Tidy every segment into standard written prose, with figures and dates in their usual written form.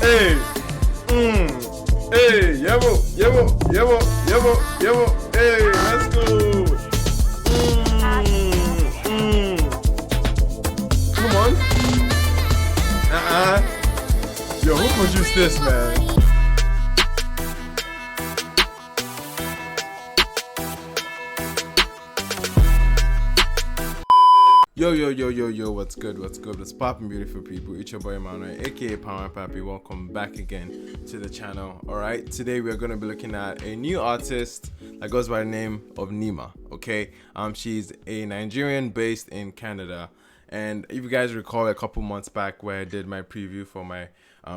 Hey, hey, yebo, yebo, yebo, yebo, yebo. Hey, let's go. Come on. Yo, who produced this, man? Yo, what's good? What's poppin', beautiful people? It's your boy Emmanuel, aka palmwinepapi. Welcome back again to the channel. Alright, today we are going to be looking at a new artist that goes by the name of Nyma. Okay, she's a Nigerian based in Canada. And if you guys recall a couple months back where I did my preview for my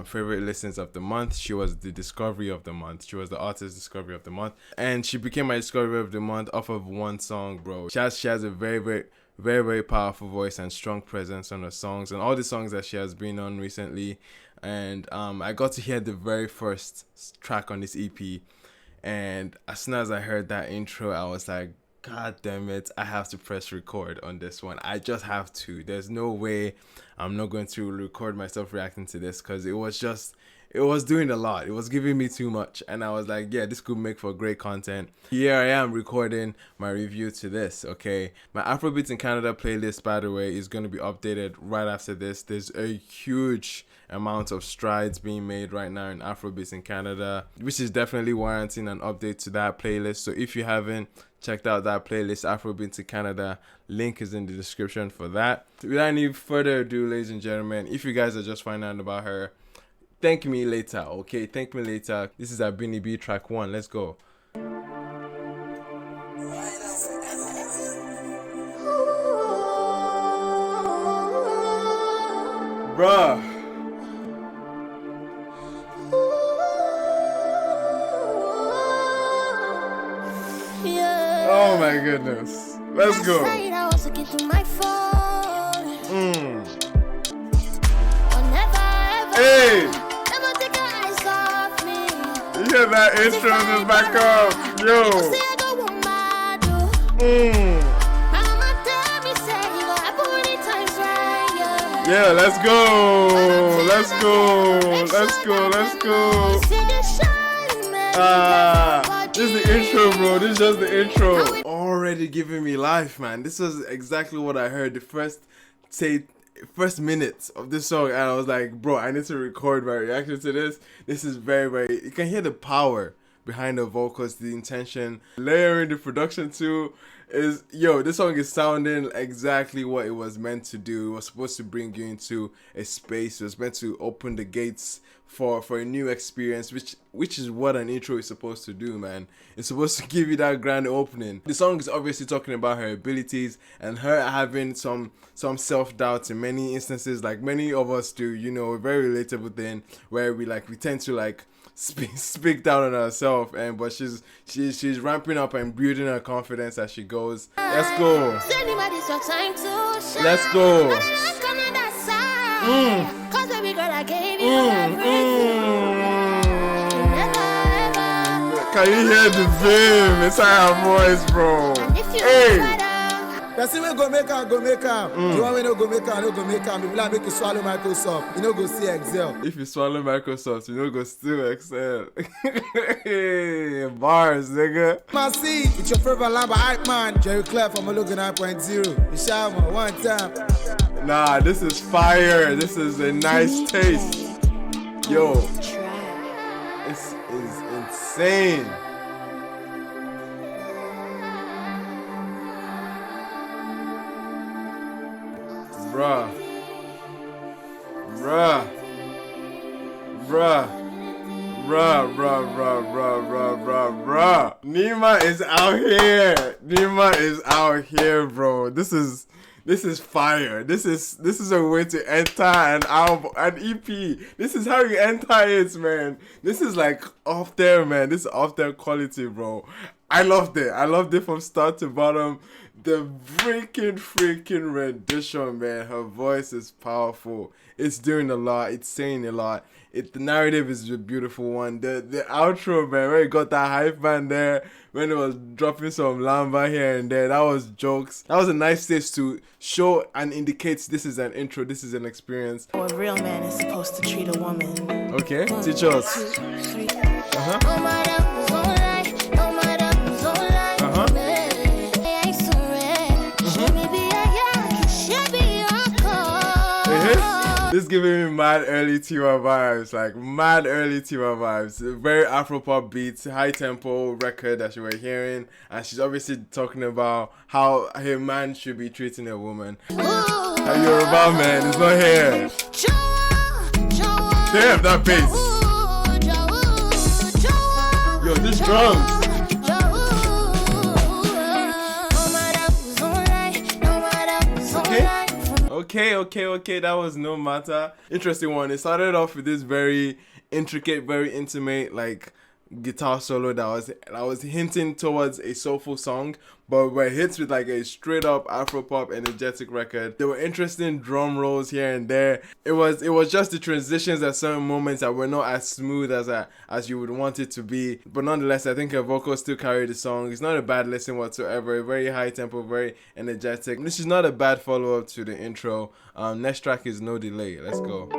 favorite listens of the month, she was the discovery of the month. She was the artist discovery of the month, and she became my discovery of the month off of one song, bro. She has a very powerful voice and strong presence on her songs and all the songs that she has been on recently. And I got to hear the very first track on this EP, and as soon as I heard that intro, I was like, God damn it, I have to press record on this one. I just have to. There's no way I'm not going to record myself reacting to this, because it was doing a lot. It was giving me too much, and I was like, yeah, this could make for great content. Here I am recording my review to this. Okay, my Afrobeats in Canada playlist, by the way, is going to be updated right after this. There's a huge amount of strides being made right now in Afrobeats in Canada, which is definitely warranting an update to that playlist. So if you haven't checked out that playlist, Afrobeats in Canada, link is in the description for that. Without any further ado, ladies and gentlemen, if you guys are just finding out about her, thank me later, okay? Thank me later. This is Abinibi track 1. Let's go. Bruh. Oh my goodness. Let's go. Hey! You hear that intro in the back up? Yo! Yeah, let's go! Let's go! This is the intro, bro. This is just the intro. Already giving me life, man. This was exactly what I heard the first minutes of this song, and I was like, bro, I need to record my reaction to this. This is very, you can hear the power behind the vocals, the intention, layering the production too. This song is sounding exactly what it was meant to do. It was supposed to bring you into a space. It was meant to open the gates for a new experience, which is what an intro is supposed to do, man. It's supposed to give you that grand opening. The song is obviously talking about her abilities and her having some self-doubt in many instances, like many of us do. You know, a very relatable thing where we tend to speak down on ourselves, but she's ramping up and building her confidence as she goes. Let's go. Let's go. Can you hear the vim inside her voice, bro? Hey. Person will go make am. You want me no go make am, no go make am. People make you swallow Microsoft. You no go see Excel. If you swallow Microsoft, you no go still Excel. Hey, bars, nigga. See, it's your favorite lamba hype man, Jerry Clef from Logo 9.0. You shout one time. Nah, this is fire. This is a nice taste. Yo, this is insane. Bruh. Nyma is out here, bro. This is fire. This is a way to enter an album, an EP. This is how you enter it, man. This is like off there, man. This is off there quality, bro. I loved it. I loved it from start to bottom. The freaking rendition, man. Her voice is powerful. It's doing a lot. It's saying a lot. The narrative is a beautiful one. The outro, man, where you got that hype man there, when it was dropping some lamba here and there, that was jokes. That was a nice stage to show and indicates this is an intro, this is an experience. A real man is supposed to treat a woman. Okay, teach us. This is giving me mad early Tiwa vibes, like mad early Tiwa vibes. Very Afropop beats, high tempo record that you were hearing, and she's obviously talking about how a man should be treating a woman. And Yoruba man is not here. Damn, that bass. Yo, these drums. Okay, that was No Matter. Interesting one. It started off with this very intricate, very intimate, like guitar solo that was hinting towards a soulful song, but where it hits with like a straight up Afropop energetic record. There were interesting drum rolls here and there. It was just the transitions at certain moments that were not as smooth as you would want it to be, but nonetheless I think her vocals still carry the song. It's not a bad listen whatsoever. Very high tempo, very energetic. This is not a bad follow up to the intro. Next track is No Delay. Let's go.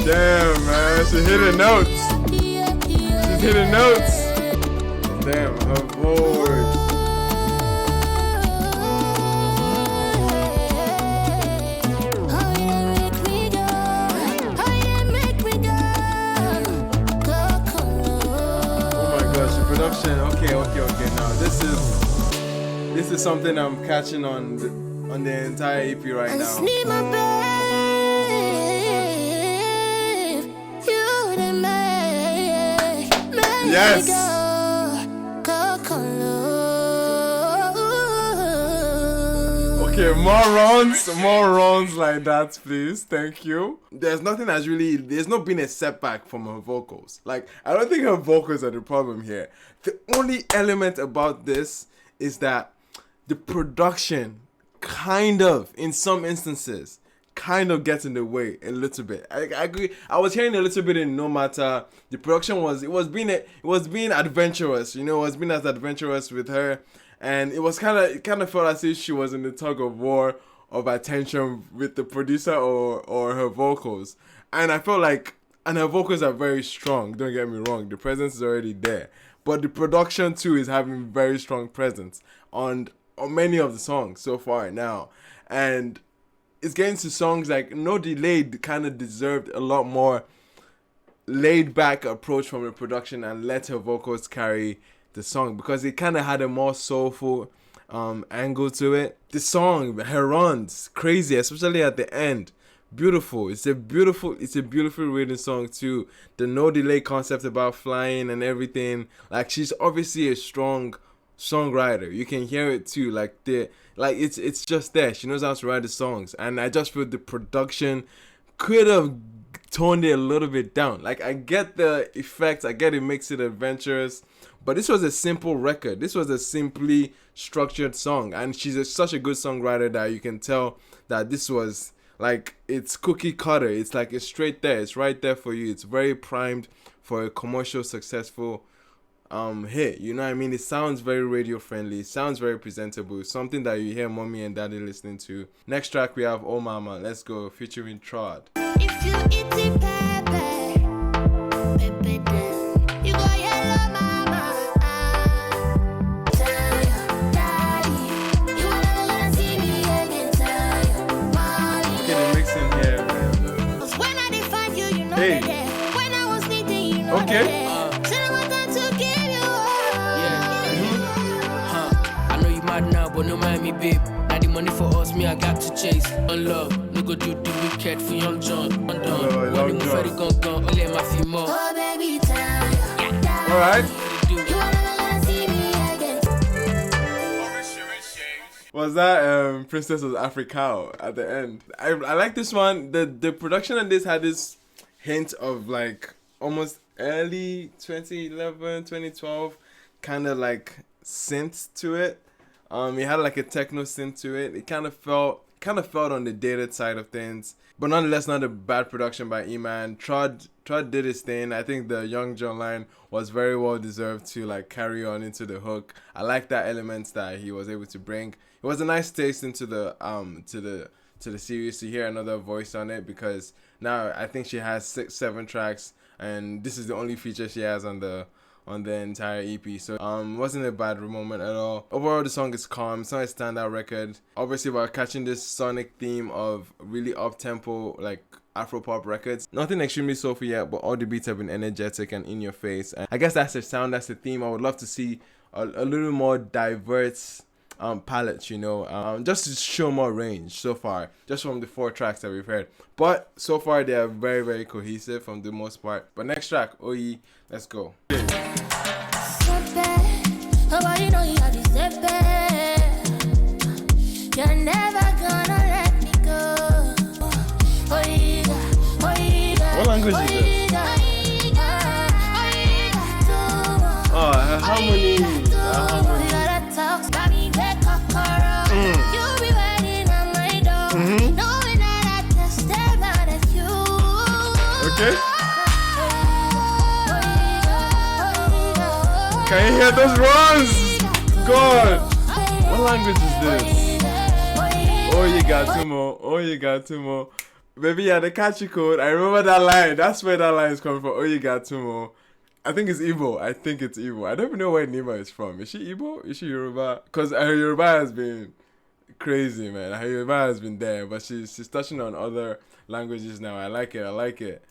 Damn, man, she's hitting notes. She's hitting notes. Damn, her voice. Oh my gosh, the production. Okay. Now this is something I'm catching on the entire EP right now. Yes. Okay, more runs like that, please. Thank you. There's not been a setback from her vocals. Like, I don't think her vocals are the problem here. The only element about this is that the production kind of, in some instances, kind of gets in the way a little bit. I agree. I was hearing a little bit in No Matter. The production was being adventurous. You know, it was being as adventurous with her, and it kind of felt as if she was in the tug of war of attention with the producer or her vocals. And I felt like, and her vocals are very strong. Don't get me wrong. The presence is already there, but the production too is having very strong presence on many of the songs so far now, and it's getting to songs like No Delay kind of deserved a lot more laid back approach from the production and let her vocals carry the song, because it kind of had a more soulful angle to it. The song, her runs, crazy, especially at the end. Beautiful. It's a beautiful written song too. The No Delay concept about flying and everything. Like, she's obviously a strong songwriter. You can hear it too. It's just there. She knows how to write the songs, and I just feel the production could have toned it a little bit down. Like, I get the effects, I get it makes it adventurous, but this was a simple record. This was a simply structured song, and she's such a good songwriter that you can tell that this was like, it's cookie cutter. It's like, it's straight there. It's right there for you. It's very primed for a commercial successful hit. You know what I mean? It sounds very radio friendly. It sounds very presentable. It's something that you hear mommy and daddy listening to. Next track we have Oh Mama. Let's go, featuring Trod. If you eat the pepper, you go yellow mama. Tell your daddy, you will never gonna see me again. Tell your mommy. Okay, the mixing here, man. 'Cause when I did find you, you know Hey. that. When I was needing, you know Okay. that. I know you mad now, but no mind me, babe. Now the money for us, me I got to chase. On love, no go do the wicked for young John. Undone, money move very gone, only my feel more. Oh, baby, time. All right. You will never gonna see me again. Was that Princess of Africa at the end? I like this one. The production on this had this hint of like almost early 2011, 2012 kind of like synth to it. It had like a techno synth to it. It kind of felt on the dated side of things, but nonetheless not a bad production by Nyma. Trod did his thing. I think the Young John line was very well deserved to like carry on into the hook. I like that elements that he was able to bring. It was a nice taste into the to the series to hear another voice on it, because now I think she has 6-7 tracks and this is the only feature she has on the entire EP. So wasn't a bad moment at all. Overall the song is calm. It's not a standout record. Obviously we're catching this sonic theme of really up tempo like Afro-pop records. Nothing extremely soulful yet, but all the beats have been energetic and in your face. And I guess that's the sound, that's the theme. I would love to see a little more diverse palette, you know, just to show more range so far, just from the 4 tracks that we've heard. But so far they are very, very cohesive for the most part. But next track, Oyi, let's go. You know you have this you're never gonna let me go. What language is this? Oh, her harmony. Okay. Can you hear those runs? God. What language is this? Oh, you got two more. Oh, you got two more. Baby, yeah, the catchy code. I remember that line. That's where that line is coming from. Oh, you got two more. I think it's Igbo. I don't even know where Nyma is from. Is she Igbo? Is she Yoruba? Because her Yoruba has been crazy, man. Her Yoruba has been there, but she's touching on other languages now. I like it.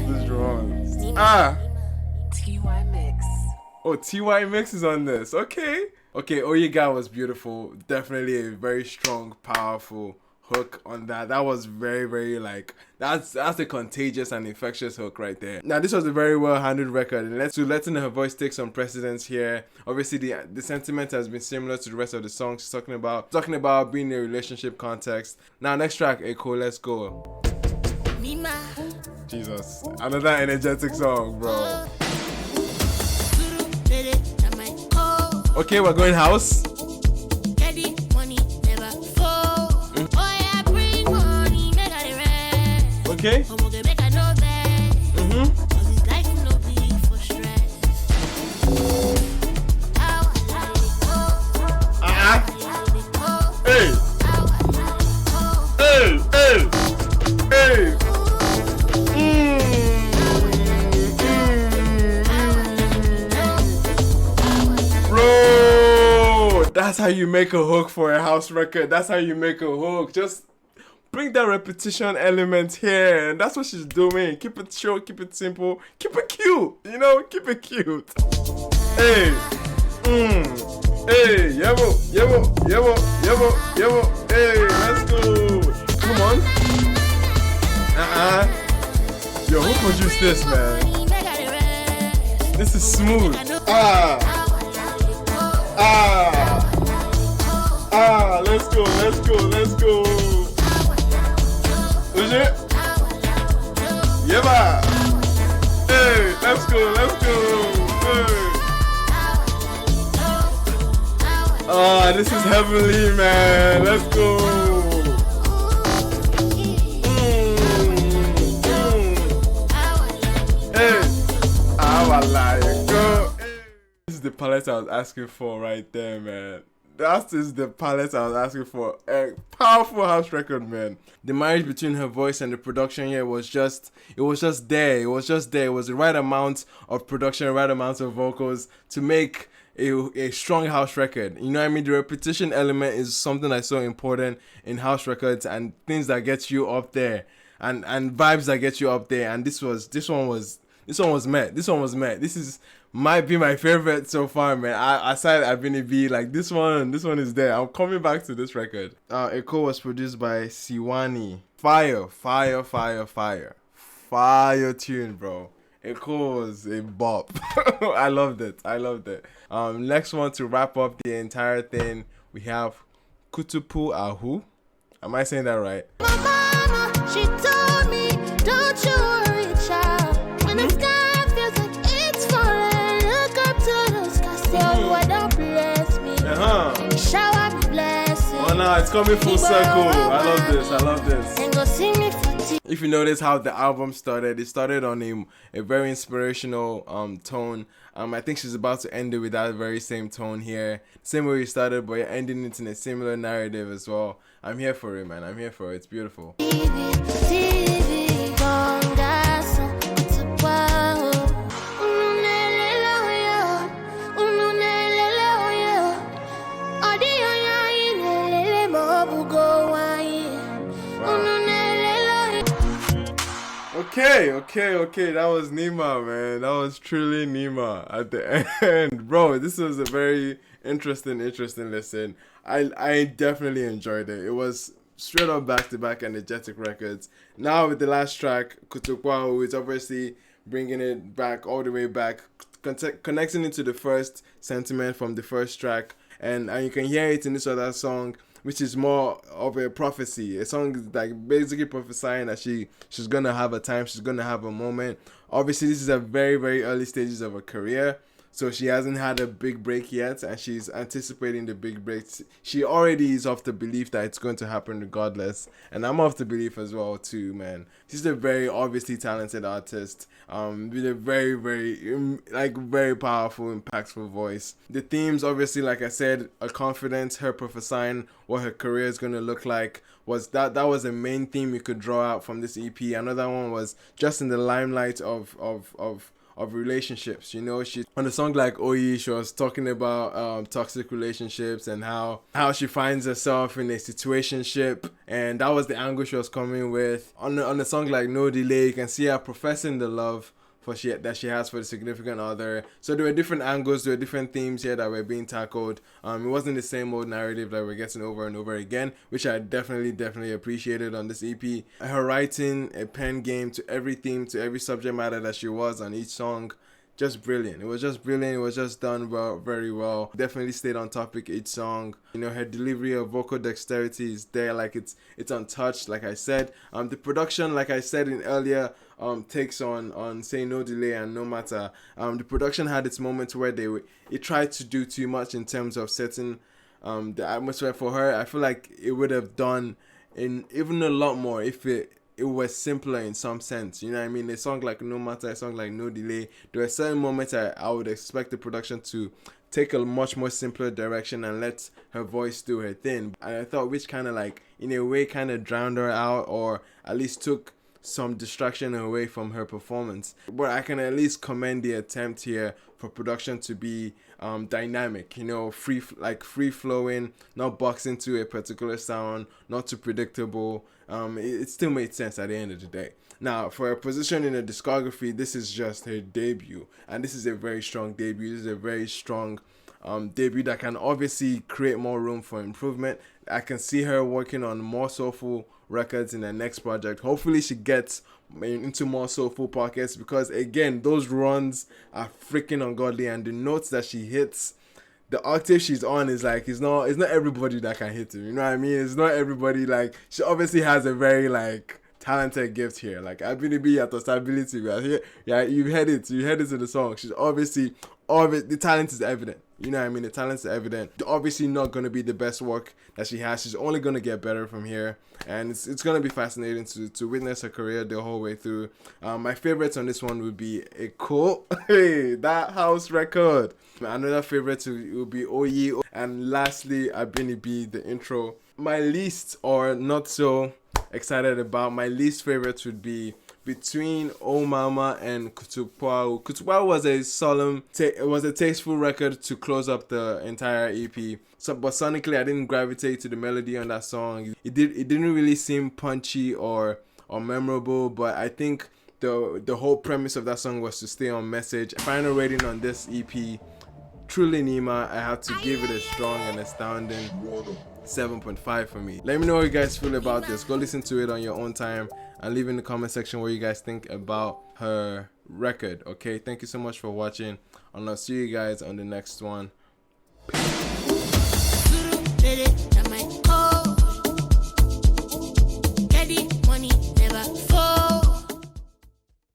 This runs. TY Mix. Oh, TY Mix is on this. Okay, Oyiga was beautiful. Definitely a very strong, powerful hook on that. That was very, very like, that's a contagious and infectious hook right there. Now, this was a very well handled record, and letting her voice take some precedence here. Obviously, the sentiment has been similar to the rest of the song. She's talking about being in a relationship context. Now, next track, Echo, let's go. Nyma. Jesus, another energetic song, bro. Okay, we're going house. Okay. Bro, that's how you make a hook for a house record. That's how you make a hook. Just bring that repetition element here, and that's what she's doing. Keep it short, keep it simple, keep it cute, you know, keep it cute. Hey, hey, yebo, hey, let's go. Come on. Yo, who produced this, man? This is smooth. Let's go. Is it? Yeah, hey, let's go. Hey. Oh, this is heavenly, man. Let's go. Hey, I like go. This is the palette I was asking for right there, man. That is the palette I was asking for. A powerful house record, man. The marriage between her voice and the production here was just there. It was the right amount of production, right amount of vocals to make a strong house record. You know what I mean? The repetition element is something that's so important in house records and things that get you up there and vibes that get you up there. And this one was This one was mad. This is might be my favorite so far, man. I aside Abinibi, like this one is there. I'm coming back to this record. Echo was produced by Siwani. Fire tune, bro. Echo was a bop. I loved it. Next one to wrap up the entire thing, we have Kutupu Ahu. Am I saying that right? My mama, she told me, don't you worry, child. When the sky feels like it's falling, look up to the sky. Say, oh, Lord, don't bless me. Shower me blessings. Oh no, it's coming full circle. I love this. And go see me for tea. If you notice how the album started, it started on a very inspirational tone. I think she's about to end it with that very same tone here. Same way we started, but you're ending it in a similar narrative as well. I'm here for it, man. I'm here for it. It's beautiful. Okay. That was Nyma, man. That was truly Nyma at the end. Bro, this was a very interesting listen. I definitely enjoyed it. It was straight up back-to-back energetic records. Now with the last track, Kutupu Ahu, it's obviously bringing it back, all the way back, connecting it to the first sentiment from the first track. And you can hear it in this other song, which is more of a prophecy. A song like basically prophesying that she's gonna have a time, she's gonna have a moment. Obviously, this is a very, very early stages of her career, so she hasn't had a big break yet, and she's anticipating the big break. She already is of the belief that it's going to happen regardless, and I'm of the belief as well too, man. She's a very obviously talented artist, with a very, very powerful, impactful voice. The themes, obviously, like I said, are confidence, her prophesying what her career is going to look like. That was the main theme you could draw out from this EP. Another one was just in the limelight of relationships. You know, she on a song like Oyi, she was talking about toxic relationships and how she finds herself in a situationship, and that was the angle she was coming with. On a song like No Delay, you can see her professing the love that she has for the significant other. So there were different angles, there were different themes here that were being tackled. It wasn't the same old narrative that we're getting over and over again, which I definitely appreciated on this EP. Her writing, a pen game to every theme, to every subject matter that she was on each song, just brilliant. It was just done well, very well. Definitely stayed on topic each song. You know, her delivery of vocal dexterity is there, like it's untouched, like I said. The production, like I said in earlier takes on Say No Delay and No Matter, the production had its moments where it tried to do too much in terms of setting the atmosphere for her. I feel like it would have done even a lot more if it was simpler in some sense. You know what I mean? A song like No Matter, a song like No Delay, there are certain moments I would expect the production to take a much more simpler direction and let her voice do her thing. And I thought which kind of like, in a way, kind of drowned her out, or at least took some distraction away from her performance. But I can at least commend the attempt here for production to be dynamic, you know, free flowing, not boxed into a particular sound, not too predictable. It still made sense at the end of the day. Now, for her position in the discography, this is just her debut, and this is a very strong debut. This is a very strong debut that can obviously create more room for improvement. I can see her working on more soulful records in her next project. Hopefully she gets into more soulful pockets, because again, those runs are freaking ungodly, and the notes that she hits, the octave she's on is like, it's not everybody that can hit it, you know what I mean? It's not everybody. Like, she obviously has a very like talented gift here. Like, Abinibi at the stability, we are here. Yeah, you heard it in the song. She's obviously the talent is evident. You know what I mean? The talent is evident. Obviously not going to be the best work that she has. She's only going to get better from here. And it's going to be fascinating to witness her career the whole way through. My favorites on this one would be Echo. Hey, that house record. Another favorite would be Oyi. And lastly, Abinibi, the intro. My least, or not so excited about, my least favorites would be between Oh Mama and Kutupu Ahu. Kutupu Ahu was a solemn, it was a tasteful record to close up the entire EP. So, but sonically, I didn't gravitate to the melody on that song. It didn't really seem punchy or memorable. But I think the whole premise of that song was to stay on message. Final rating on this EP, truly Nyma, I have to give it a strong and astounding 7.5 for me. Let me know how you guys feel about this. Go listen to it on your own time and leave in the comment section what you guys think about her record. Okay, thank you so much for watching, and I'll see you guys on the next one. Peace.